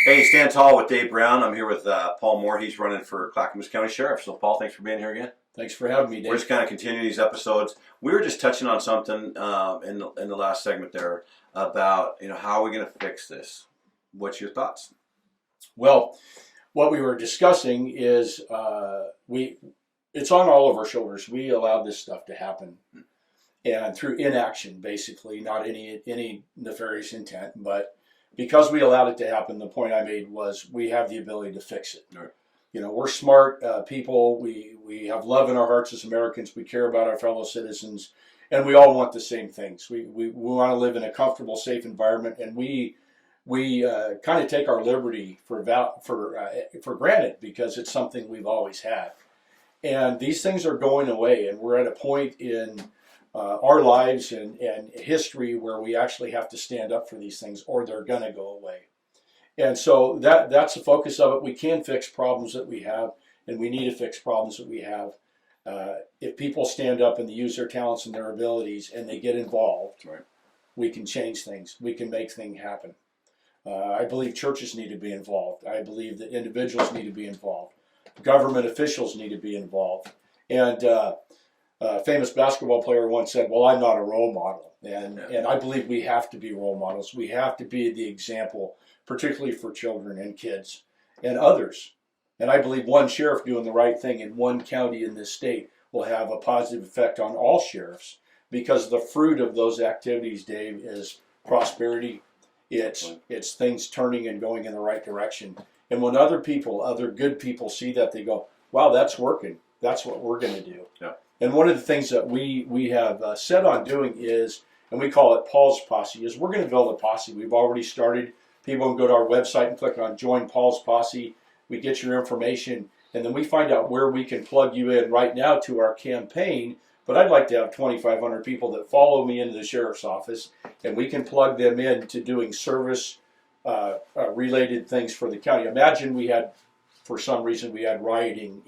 Hey, Stand Tall with Dave Brown. I'm here with Paul Moore. He's running for Clackamas County Sheriff. So, Paul, thanks for being here again. Thanks for having me, Dave. We're just kind of continuing these episodes. We were just touching on something in the last segment there about how are we going to fix this? What's your thoughts? Well, what we were discussing is it's on all of our shoulders. We allowed this stuff to happen, and through inaction, basically, not any nefarious intent, but because we allowed it to happen, the point I made was we have the ability to fix it. Right. We're smart people. We have love in our hearts as Americans. We care about our fellow citizens, and we all want the same things. We want to live in a comfortable, safe environment, and we kind of take our liberty for granted because it's something we've always had. And these things are going away, and we're at a point in our lives and history where we actually have to stand up for these things, or they're going to go away. And so that's the focus of it. We can fix problems that we have, and we need to fix problems that we have. If people stand up and they use their talents and their abilities and they get involved, right, we can change things. We can make things happen. I believe churches need to be involved. I believe that individuals need to be involved. Government officials need to be involved. And a famous basketball player once said, well, I'm not a role model. And I believe we have to be role models. We have to be the example, particularly for children and kids and others. And I believe one sheriff doing the right thing in one county in this state will have a positive effect on all sheriffs, because the fruit of those activities, Dave, is prosperity. It's things turning and going in the right direction. And when other good people see that, they go, wow, that's working. That's what we're going to do. Yeah. And one of the things that we have set on doing is, and we call it Paul's Posse, is we're going to build a posse. We've already started. People can go to our website and click on Join Paul's Posse. We get your information, and then we find out where we can plug you in right now to our campaign. But I'd like to have 2,500 people that follow me into the sheriff's office, and we can plug them in to doing service related things for the county. Imagine for some reason, we had rioting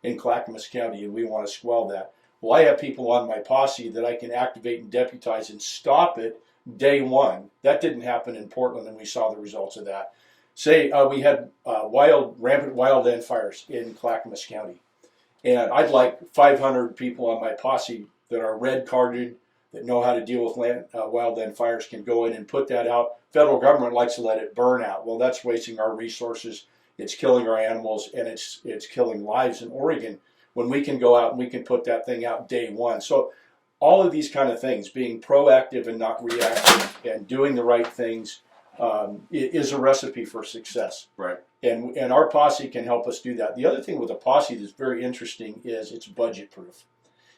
in Clackamas County, and we want to squell that. Well, I have people on my posse that I can activate and deputize and stop it day one. That didn't happen in Portland, and we saw the results of that. Say we had rampant wildland fires in Clackamas County, and I'd like 500 people on my posse that are red carded, that know how to deal with wildland fires, can go in and put that out. Federal government likes to let it burn out. Well, that's wasting our resources. It's killing our animals, and it's killing lives in Oregon, when we can go out and we can put that thing out day one. So all of these kind of things, being proactive and not reactive and doing the right things, is a recipe for success. Right. And our posse can help us do that. The other thing with a posse that's very interesting is it's budget proof.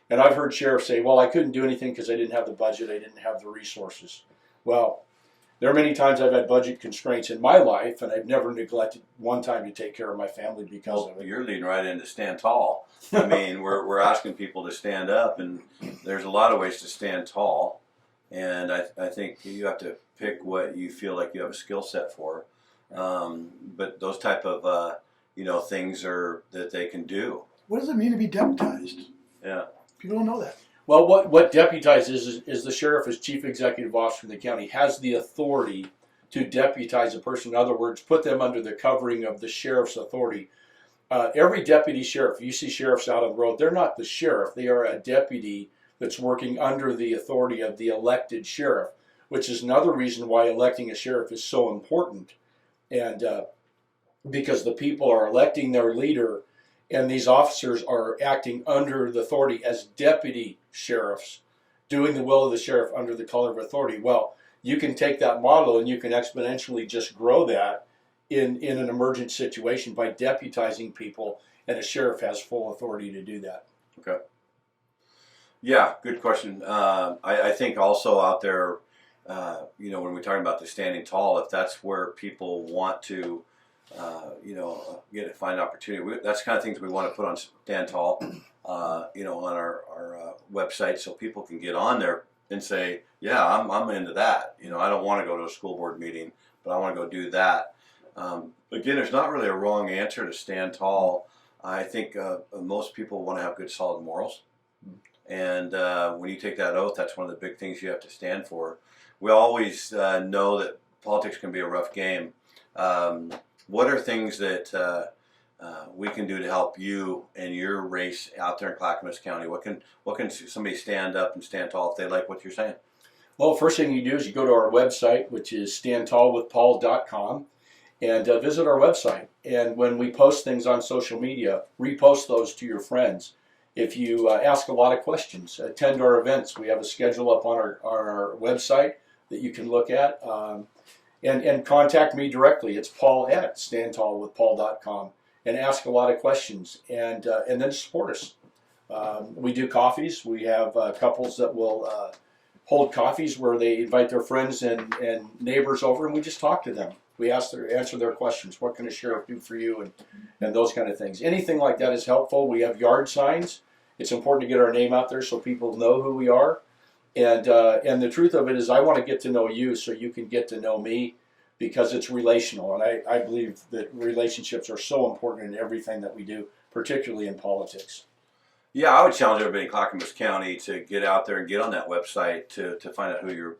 And I've heard sheriffs say, well, I couldn't do anything because I didn't have the budget, I didn't have the resources. Well, there are many times I've had budget constraints in my life, and I've never neglected one time to take care of my family because of it. You're leading right into stand tall. I mean, we're asking people to stand up, and there's a lot of ways to stand tall. And I think you have to pick what you feel like you have a skill set for. But those type of things are that they can do. What does it mean to be deputized? Yeah. People don't know that. Well, what deputized is the sheriff, as chief executive officer of the county, has the authority to deputize a person. In other words, put them under the covering of the sheriff's authority. Every deputy sheriff, you see sheriffs out on the road, they're not the sheriff. They are a deputy that's working under the authority of the elected sheriff, which is another reason why electing a sheriff is so important. And because the people are electing their leader, and these officers are acting under the authority as deputy sheriffs, doing the will of the sheriff under the color of authority. Well, you can take that model and you can exponentially just grow that in an emergent situation by deputizing people, and a sheriff has full authority to do that. Okay. Yeah, good question. I think also out there, when we're talking about the standing tall, if that's where people want to find opportunity. That's the kind of things we want to put on Stand Tall, on our website, so people can get on there and say, yeah, I'm into that. I don't want to go to a school board meeting, but I want to go do that. Again, there's not really a wrong answer to stand tall. I think most people want to have good, solid morals, And when you take that oath, that's one of the big things you have to stand for. We always know that politics can be a rough game. What are things that we can do to help you in your race out there in Clackamas County? What can somebody stand up and stand tall if they like what you're saying? Well, first thing you do is you go to our website, which is standtallwithpaul.com, and visit our website. And when we post things on social media, repost those to your friends. If you ask a lot of questions, attend our events. We have a schedule up on our website that you can look at. And contact me directly. It's paul@standtallwithpaul.com, and ask a lot of questions, and then support us. We do coffees. We have couples that will hold coffees where they invite their friends and neighbors over, and we just talk to them. We answer their questions. What can a sheriff do for you, and those kind of things. Anything like that is helpful. We have yard signs. It's important to get our name out there so people know who we are. And the truth of it is, I want to get to know you so you can get to know me, because it's relational. And I believe that relationships are so important in everything that we do, particularly in politics. Yeah, I would challenge everybody in Clackamas County to get out there and get on that website to find out who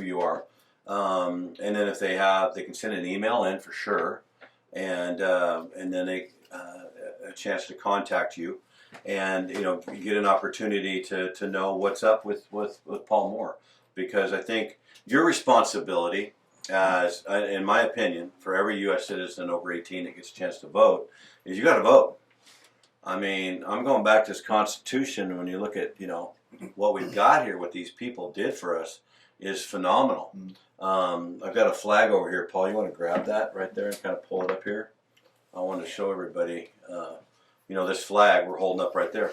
you are. And then if they can send an email in for sure, and then they a chance to contact you, and you get an opportunity to know what's up with Paul Moore, because I think your responsibility, as in my opinion, for every U.S. citizen over 18 that gets a chance to vote, is you got to vote. I mean, I'm going back to this Constitution. When you look at what we've got here, what these people did for us is phenomenal. I've got a flag over here, Paul. You want to grab that right there and kind of pull it up here? I want to show everybody, this flag we're holding up right there.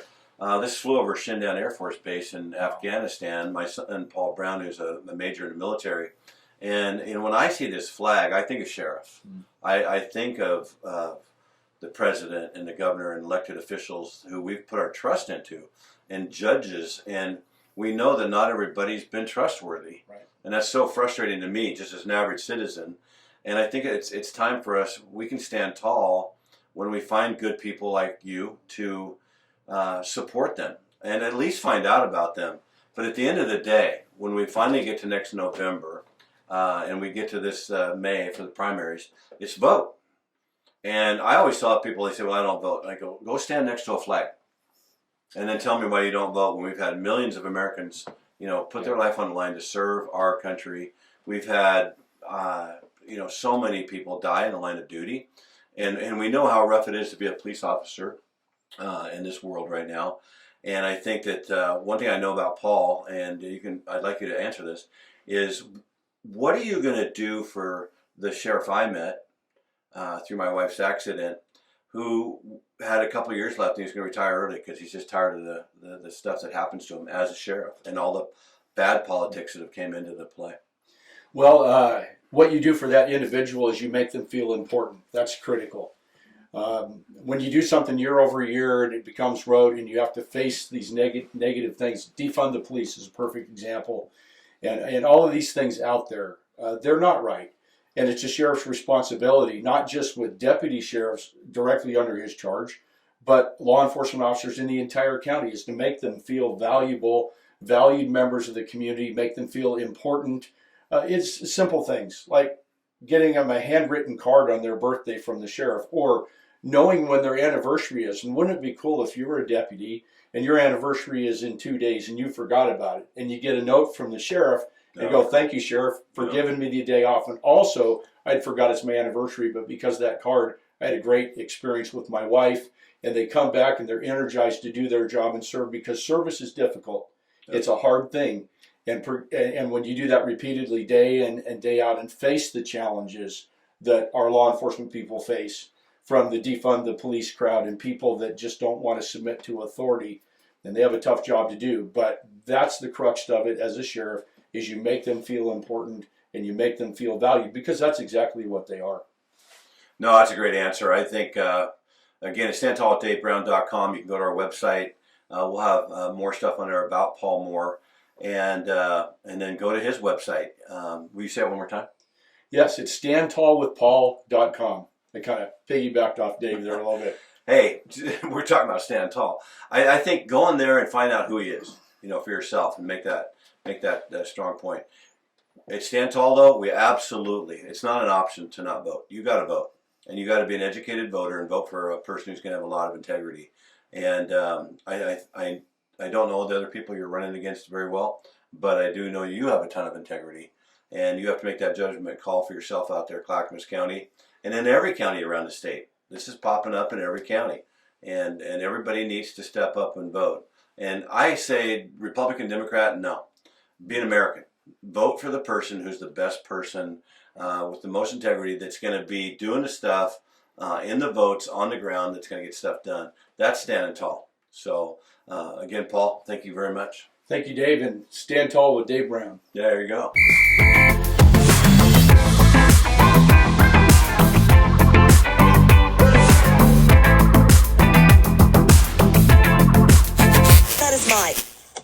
This flew over Shindan Air Force Base in Afghanistan. My son, Paul Brown, who's a major in the military. And when I see this flag, I think of sheriff. I think of the president and the governor and elected officials who we've put our trust into, and judges. And we know that not everybody's been trustworthy. Right. And that's so frustrating to me, just as an average citizen. And I think it's time for us. We can stand tall when we find good people like you to support them and at least find out about them. But at the end of the day, when we finally get to next November and we get to this May for the primaries, it's vote. And I always tell people, they say, well, I don't vote. And I go stand next to a flag. And then tell me why you don't vote, when we've had millions of Americans put their life on the line to serve our country. We've had, so many people die in the line of duty. And we know how rough it is to be a police officer in this world right now. And I think that one thing I know about Paul, and I'd like you to answer this, is what are you going to do for the sheriff I met through my wife's accident, who had a couple of years left, and he's going to retire early because he's just tired of the stuff that happens to him as a sheriff and all the bad politics that have came into the play. Well, what you do for that individual is you make them feel important. That's critical. When you do something year over year and it becomes rote and you have to face these negative things, defund the police is a perfect example. And all of these things out there, they're not right. And it's a sheriff's responsibility, not just with deputy sheriffs directly under his charge, but law enforcement officers in the entire county, is to make them feel valuable, valued members of the community, make them feel important. It's simple things like getting them a handwritten card on their birthday from the sheriff, or knowing when their anniversary is. And wouldn't it be cool if you were a deputy and your anniversary is in 2 days and you forgot about it, and you get a note from the sheriff and go, thank you, Sheriff, for giving me the day off. And also, I'd forgot it's my anniversary, but because of that card, I had a great experience with my wife. And they come back and they're energized to do their job and serve, because service is difficult. It's a hard thing. And when you do that repeatedly, day in and day out, and face the challenges that our law enforcement people face, from the defund the police crowd and people that just don't want to submit to authority, and they have a tough job to do. But that's the crux of it as a sheriff, is you make them feel important and you make them feel valued, because that's exactly what they are. No, that's a great answer. I think, again, it's standtallwithdavebrown.com. You can go to our website. We'll have more stuff on there about Paul Moore, and then go to his website. Will you say it one more time? Yes, it's standtallwithpaul.com. I kind of piggybacked off Dave there a little bit. hey, we're talking about standing tall. I think go in there and find out who he is, for yourself, and make that strong point. At Stand Tall, though, it's not an option to not vote. You got to vote, and you got to be an educated voter and vote for a person who's going to have a lot of integrity. And I don't know the other people you're running against very well, but I do know you have a ton of integrity, and you have to make that judgment call for yourself out there, Clackamas County, and in every county around the state. This is popping up in every county, and everybody needs to step up and vote. And I say Republican, Democrat, no. Be an American. Vote for the person who's the best person with the most integrity, that's going to be doing the stuff in the votes on the ground, that's going to get stuff done. That's standing tall. So again, Paul, thank you very much. Thank you, Dave, and Stand Tall with Dave Brown. There you go. That is Mike.